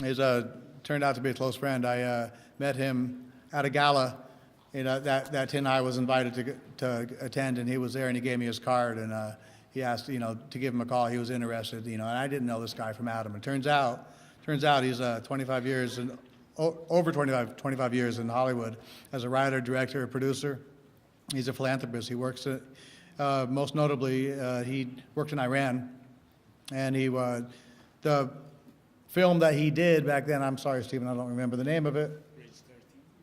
He's turned out to be a close friend. I met him at a gala that Tin I was invited to attend, and he was there, and he gave me his card, and he asked, to give him a call. He was interested, and I didn't know this guy from Adam. It turns out he's 25 years, and over 25 years in Hollywood as a writer, director, producer. He's a philanthropist. He works at, most notably, he worked in Iran, and the film that he did back then, I'm sorry, Stephen, I don't remember the name of it.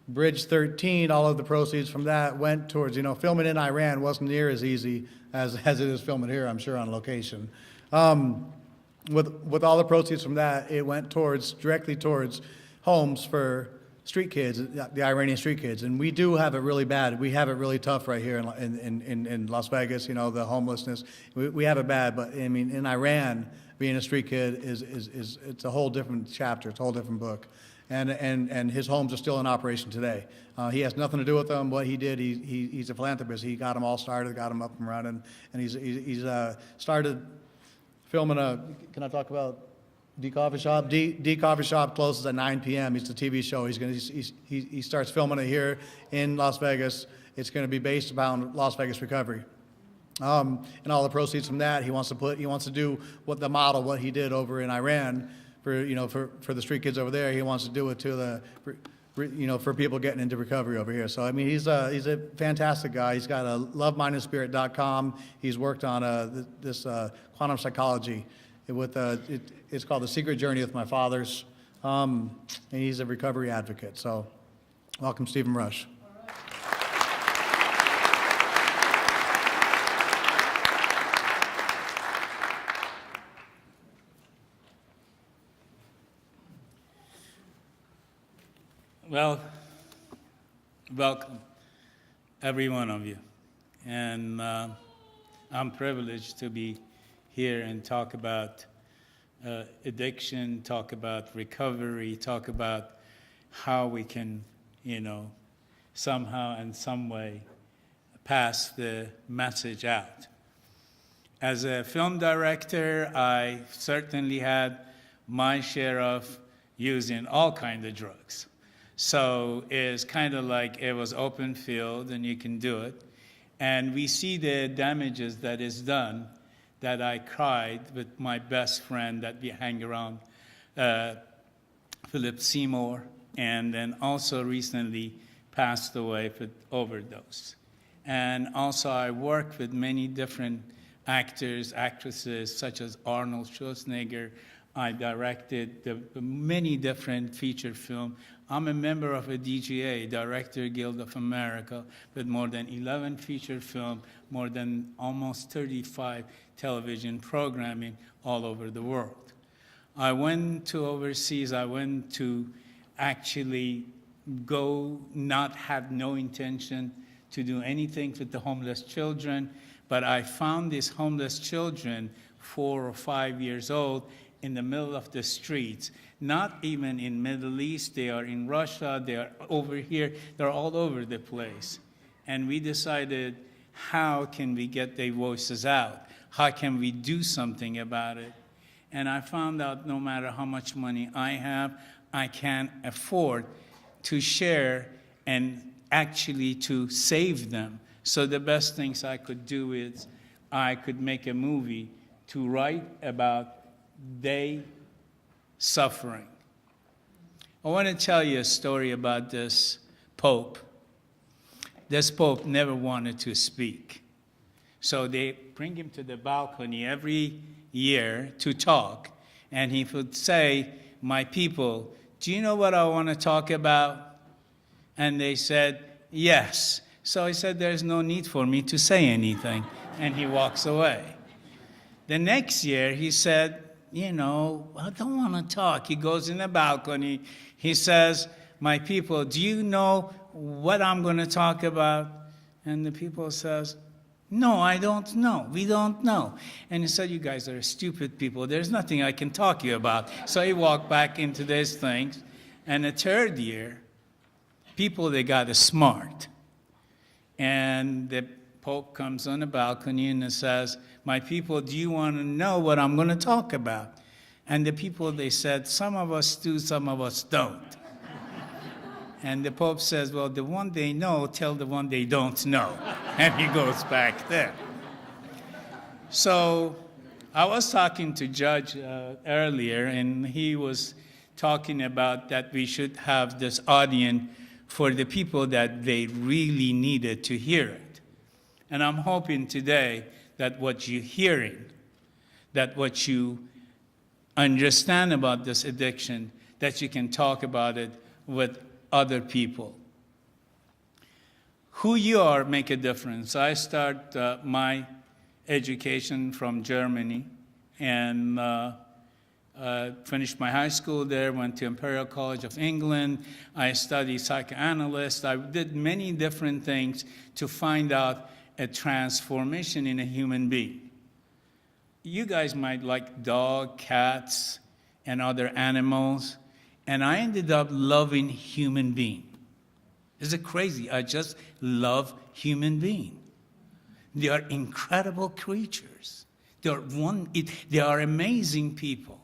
Bridge 13, all of the proceeds from that went towards, filming in Iran wasn't near as easy as it is filming here, I'm sure, on location. With all the proceeds from that, it went directly towards homes for street kids, the Iranian street kids. And we do have it really bad. We have it really tough right here in Las Vegas, the homelessness. We have it bad, but I mean, in Iran, being a street kid it's a whole different chapter, it's a whole different book. And his homes are still in operation today. He has nothing to do with them. What he did, he's a philanthropist. He got them all started, got them up and running, and he's started filming can I talk about D Coffee Shop? D Coffee Shop closes at 9 p.m. It's a TV show. He starts filming it here in Las Vegas. It's going to be based upon Las Vegas recovery. And all the proceeds from that, he wants to do what he did over in Iran for the street kids over there. He wants to do it to for people getting into recovery over here. So I mean, he's a fantastic guy. He's got a lovemindandspirit.com. He's worked on this quantum psychology it's called The Secret Journey with My Fathers. And he's a recovery advocate. So welcome, Stephen Rush. Well, welcome, every one of you. And I'm privileged to be here and talk about addiction, talk about recovery, talk about how we can, somehow in some way pass the message out. As a film director, I certainly had my share of using all kinds of drugs. So it's kind of like it was open field and you can do it. And we see the damages that is done, that I cried with my best friend that we hang around, Philip Seymour, and then also recently passed away with overdose. And also I worked with many different actors, actresses, such as Arnold Schwarzenegger. I directed many different feature films. I'm a member of a DGA, Director Guild of America, with more than 11 feature films, more than almost 35 television programming all over the world. I went to overseas. I went to actually had no intention to do anything with the homeless children, but I found these homeless children, 4 or 5 years old, in the middle of the streets, not even in Middle East, they are in Russia, they are over here, they're all over the place. And we decided, how can we get their voices out? How can we do something about it? And I found out no matter how much money I have, I can't afford to share and actually to save them. So the best things I could do is I could make a movie to write about they suffering. I want to tell you a story about this Pope. This Pope never wanted to speak. So they bring him to the balcony every year to talk. And he would say, my people, do you know what I want to talk about? And they said, yes. So he said, there's no need for me to say anything. And he walks away. The next year, he said, I don't want to talk. He goes in the balcony. He says, my people, do you know what I'm going to talk about? And the people says, no, I don't know. We don't know. And he said, you guys are stupid people. There's nothing I can talk to you about. So he walked back into these things. And the third year, people, they got smart. And the Pope comes on the balcony and says, my people, do you want to know what I'm going to talk about? And the people, they said, some of us do, some of us don't. And the Pope says, well, the one they know, tell the one they don't know. And he goes back there. So I was talking to Judge earlier, and he was talking about that we should have this audience for the people that they really needed to hear it. And I'm hoping today that what you're hearing, that what you understand about this addiction, that you can talk about it with other people. Who you are make a difference. I start my education from Germany and finished my high school there, went to Imperial College of England. I studied psychoanalyst. I did many different things to find out a transformation in a human being. You guys might like dog, cats, and other animals, and I ended up loving human beings. Is it crazy? I just love human beings. They are incredible creatures. They are amazing people.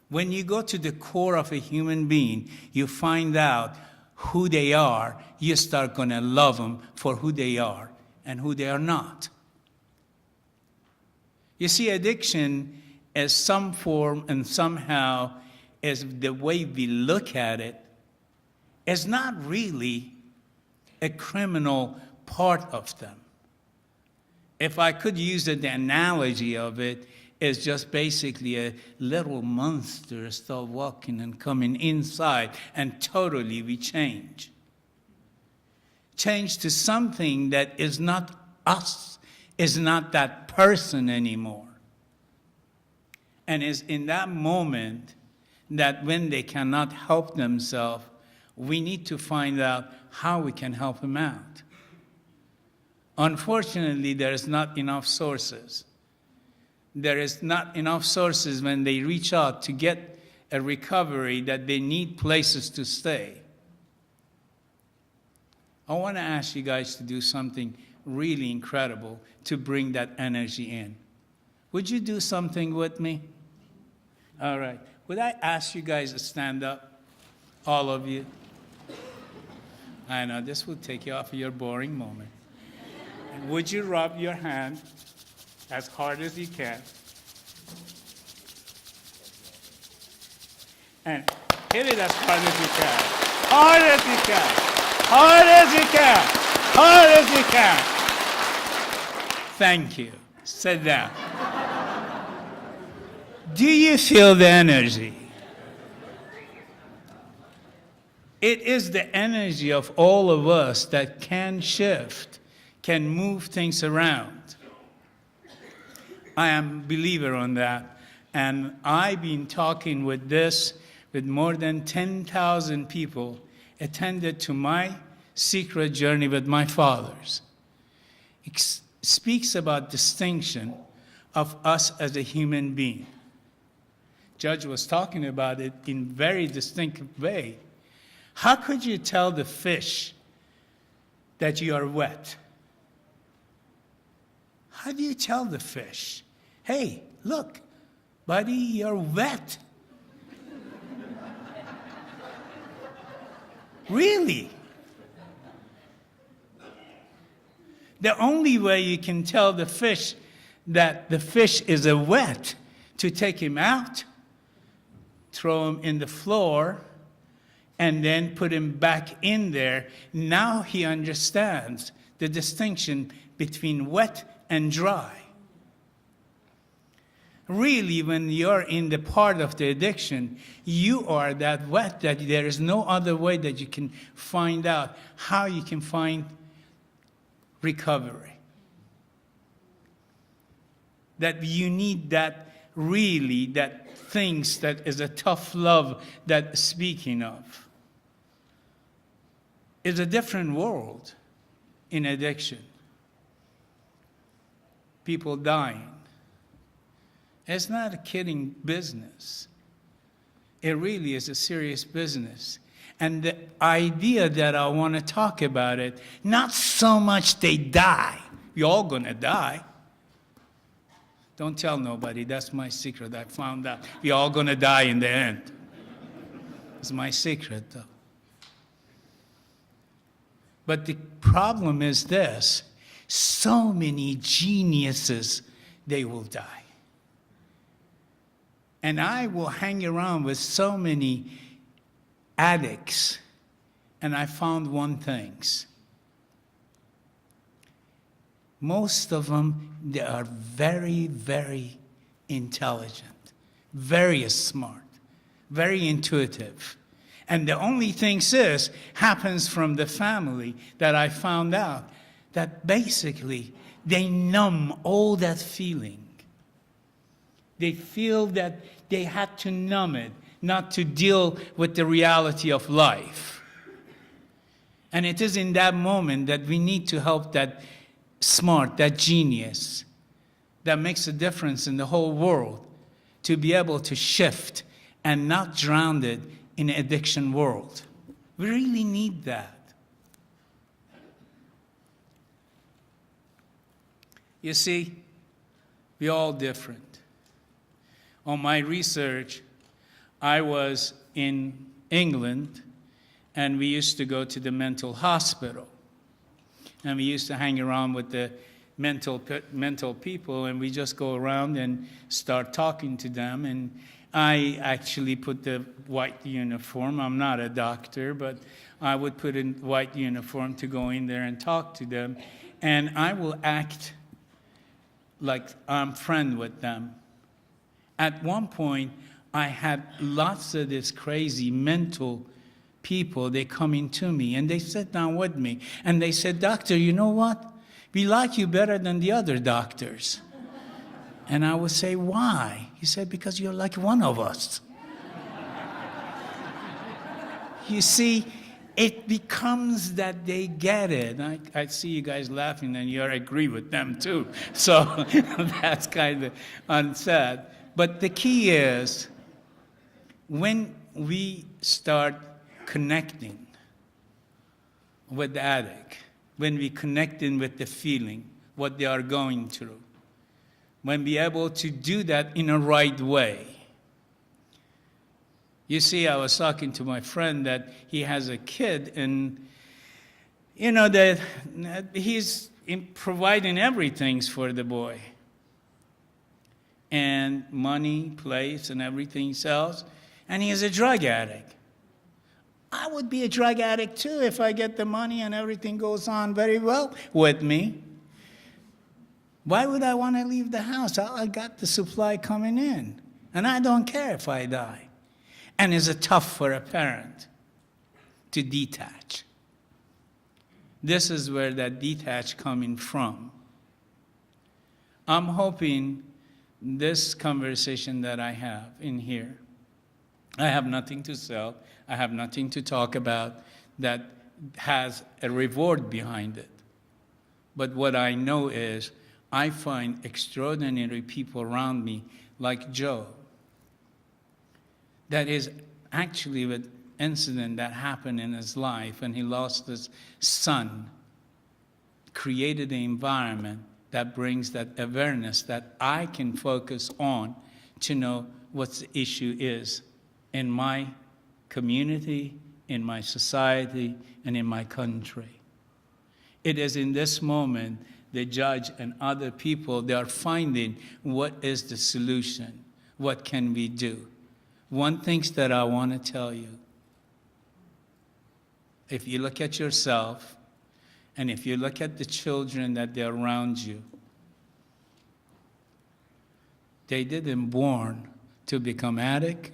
When you go to the core of a human being, you find out who they are. You start going to love them for who they are and who they are not. You see, addiction as some form and somehow as the way we look at it is not really a criminal part of them. If I could use the analogy of it, it's just basically a little monster start walking and coming inside, and totally we change. Change to something that is not us, is not that person anymore. And it's in that moment that when they cannot help themselves, we need to find out how we can help them out. Unfortunately, there is not enough sources. There is not enough sources when they reach out to get a recovery that they need places to stay. I want to ask you guys to do something really incredible to bring that energy in. Would you do something with me? All right. Would I ask you guys to stand up, all of you? I know, this will take you off of your boring moment. And would you rub your hand as hard as you can? And hit it as hard as you can. Hard as you can. Hard as you can. Hard as you can. Thank you. Sit down. Do you feel the energy? It is the energy of all of us that can shift, can move things around. I am a believer on that. And I've been talking with more than 10,000 people attended to my secret journey with my fathers. It speaks about distinction of us as a human being. Judge was talking about it in very distinctive way. How could you tell the fish that you are wet? How do you tell the fish, hey, look, buddy, you're wet? Really? The only way you can tell the fish that the fish is a wet, to take him out, throw him in the floor, and then put him back in there. Now he understands the distinction between wet and dry. Really, when you're in the part of the addiction, you are that wet that there is no other way that you can find out how you can find recovery. That you need that really, that things that is a tough love that speaking of. It's a different world in addiction. People dying. It's not a kidding business. It really is a serious business. And the idea that I want to talk about it, not so much they die. We're all going to die. Don't tell nobody. That's my secret. I found out. We're all going to die in the end. It's my secret, though. But the problem is this. So many geniuses, they will die. And I will hang around with so many addicts, and I found one thing. Most of them, they are very, very intelligent, very smart, very intuitive. And the only thing happens from the family that I found out that basically they numb all that feeling. They feel that they had to numb it, not to deal with the reality of life. And it is in that moment that we need to help that smart, that genius, that makes a difference in the whole world, to be able to shift and not drown it in an addiction world. We really need that. You see, we're all different. On my research, I was in England, and we used to go to the mental hospital. And we used to hang around with the mental people, and we just go around and start talking to them. And I actually put the white uniform. I'm not a doctor, but I would put in white uniform to go in there and talk to them. And I will act like I'm friend with them. At one point, I had lots of this crazy mental people, they come into me and they sit down with me and they said, "Doctor, you know what? We like you better than the other doctors." And I would say, "Why?" He said, "Because you're like one of us." You see, it becomes that they get it. I see you guys laughing and you agree with them too. So that's kind of unsaid. But the key is, when we start connecting with the addict, when we connecting with the feeling, what they are going through, when we are able to do that in a right way. You see, I was talking to my friend that he has a kid, and you know that he's providing everything for the boy. And money, place, and everything else. And he is a drug addict. I would be a drug addict too if I get the money and everything goes on very well with me. Why would I want to leave the house? I got the supply coming in. And I don't care if I die. And it's tough for a parent to detach. This is where that detach coming from. I'm hoping this conversation that I have in here, I have nothing to sell, I have nothing to talk about that has a reward behind it. But what I know is I find extraordinary people around me like Joe. That is actually an incident that happened in his life, and he lost his son, created an environment that brings that awareness that I can focus on to know what the issue is in my community, in my society, and in my country. It is in this moment the judge and other people, they are finding what is the solution, what can we do. One thing that I want to tell you, if you look at yourself, and if you look at the children that they're around you, they didn't born to become addict,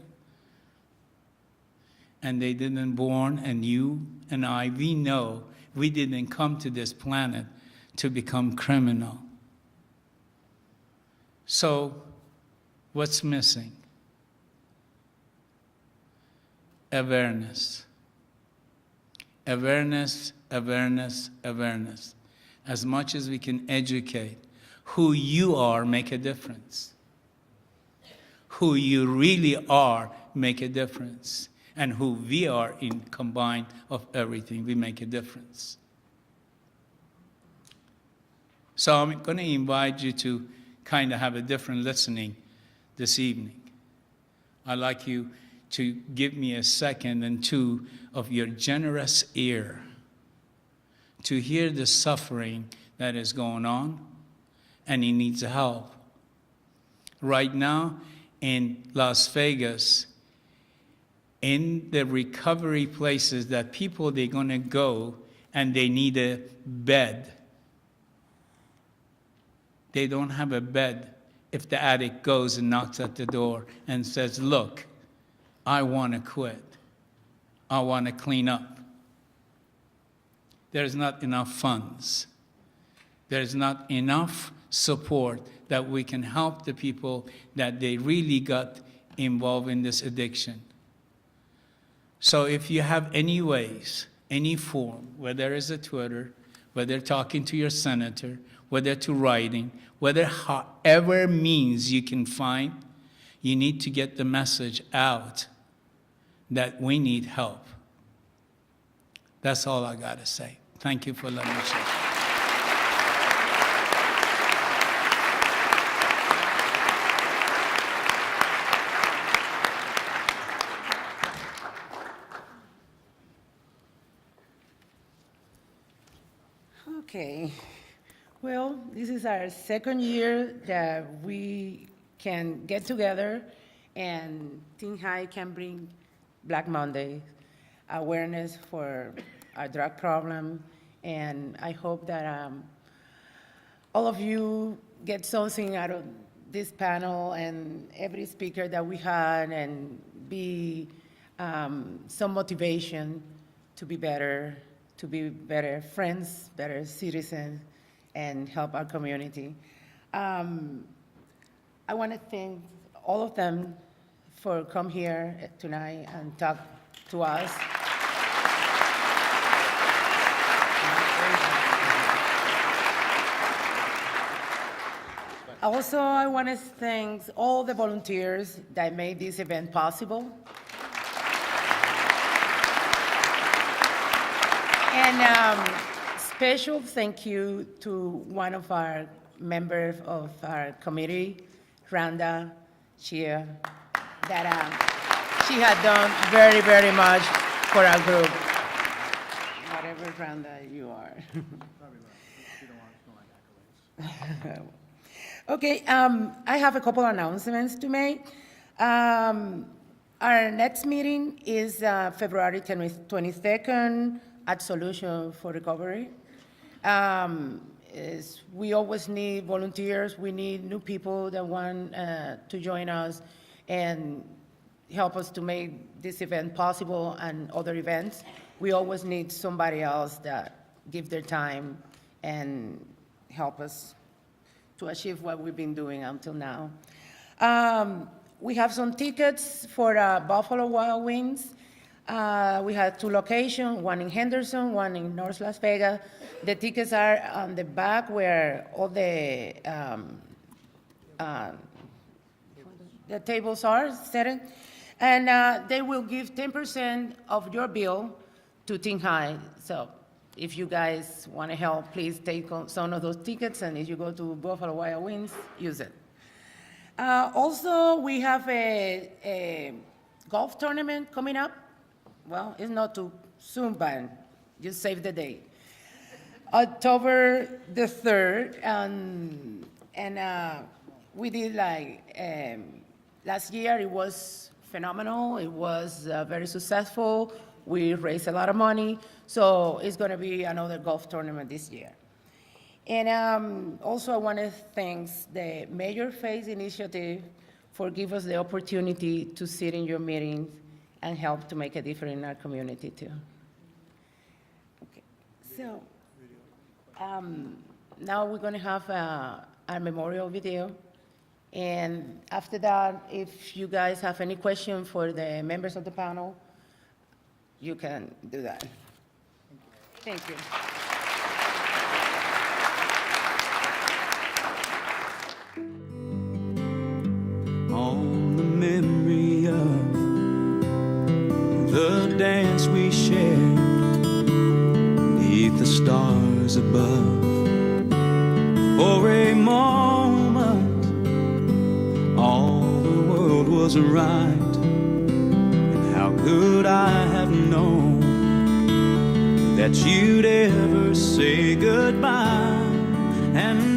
and they didn't born, and you and I, we know we didn't come to this planet to become criminal. So, what's missing? Awareness. Awareness, awareness, awareness. As much as we can educate, who you are make a difference. Who you really are make a difference. And who we are in combined of everything, we make a difference. So I'm going to invite you to kind of have a different listening this evening. I'd like you to give me a second and two of your generous ear to hear the suffering that is going on, and he needs help. Right now in Las Vegas, in the recovery places that people, they're going to go and they need a bed. They don't have a bed if the addict goes and knocks at the door and says, look, I want to quit. I want to clean up. There's not enough funds. There's not enough support that we can help the people that they really got involved in this addiction. So if you have any ways, any form, whether it's a Twitter, whether talking to your senator, whether to writing, whether however means you can find, you need to get the message out that we need help. That's all I got to say. Thank you for letting me share. Okay, well, this is our second year that we can get together and Teen High can bring Black Monday awareness for our drug problem, and I hope that all of you get something out of this panel and every speaker that we had, and be some motivation to be better friends, better citizens, and help our community. I want to thank all of them for coming here tonight and talk to us. Also, I want to thank all the volunteers that made this event possible. And special thank you to one of our members of our committee, Rhonda Chia, that she had done very, very much for our group. Whatever, Rhonda, you are. Okay, I have a couple announcements to make. Our next meeting is February 22nd at Solution for Recovery. We always need volunteers. We need new people that want to join us and help us to make this event possible and other events. We always need somebody else that give their time and help us to achieve what we've been doing until now. We have some tickets for Buffalo Wild Wings. We have 2 locations, one in Henderson, one in North Las Vegas. The tickets are on the back where all the tables are set. And they will give 10% of your bill to Teen High. So if you guys want to help, please take some of those tickets, and if you go to Buffalo Wild Wings, use it. Also, we have a golf tournament coming up. Well, it's not too soon, but just save the date. October the 3rd, and we did last year, it was phenomenal. It was very successful. We raised a lot of money, so it's going to be another golf tournament this year. And also I want to thank the Major Phase Initiative for giving us the opportunity to sit in your meetings and help to make a difference in our community too. Okay, so now we're going to have our memorial video. And after that, if you guys have any questions for the members of the panel, you can do that. Thank you. On the memory of the dance we shared beneath the stars above, for a moment was right. And how could I have known that you'd ever say goodbye? And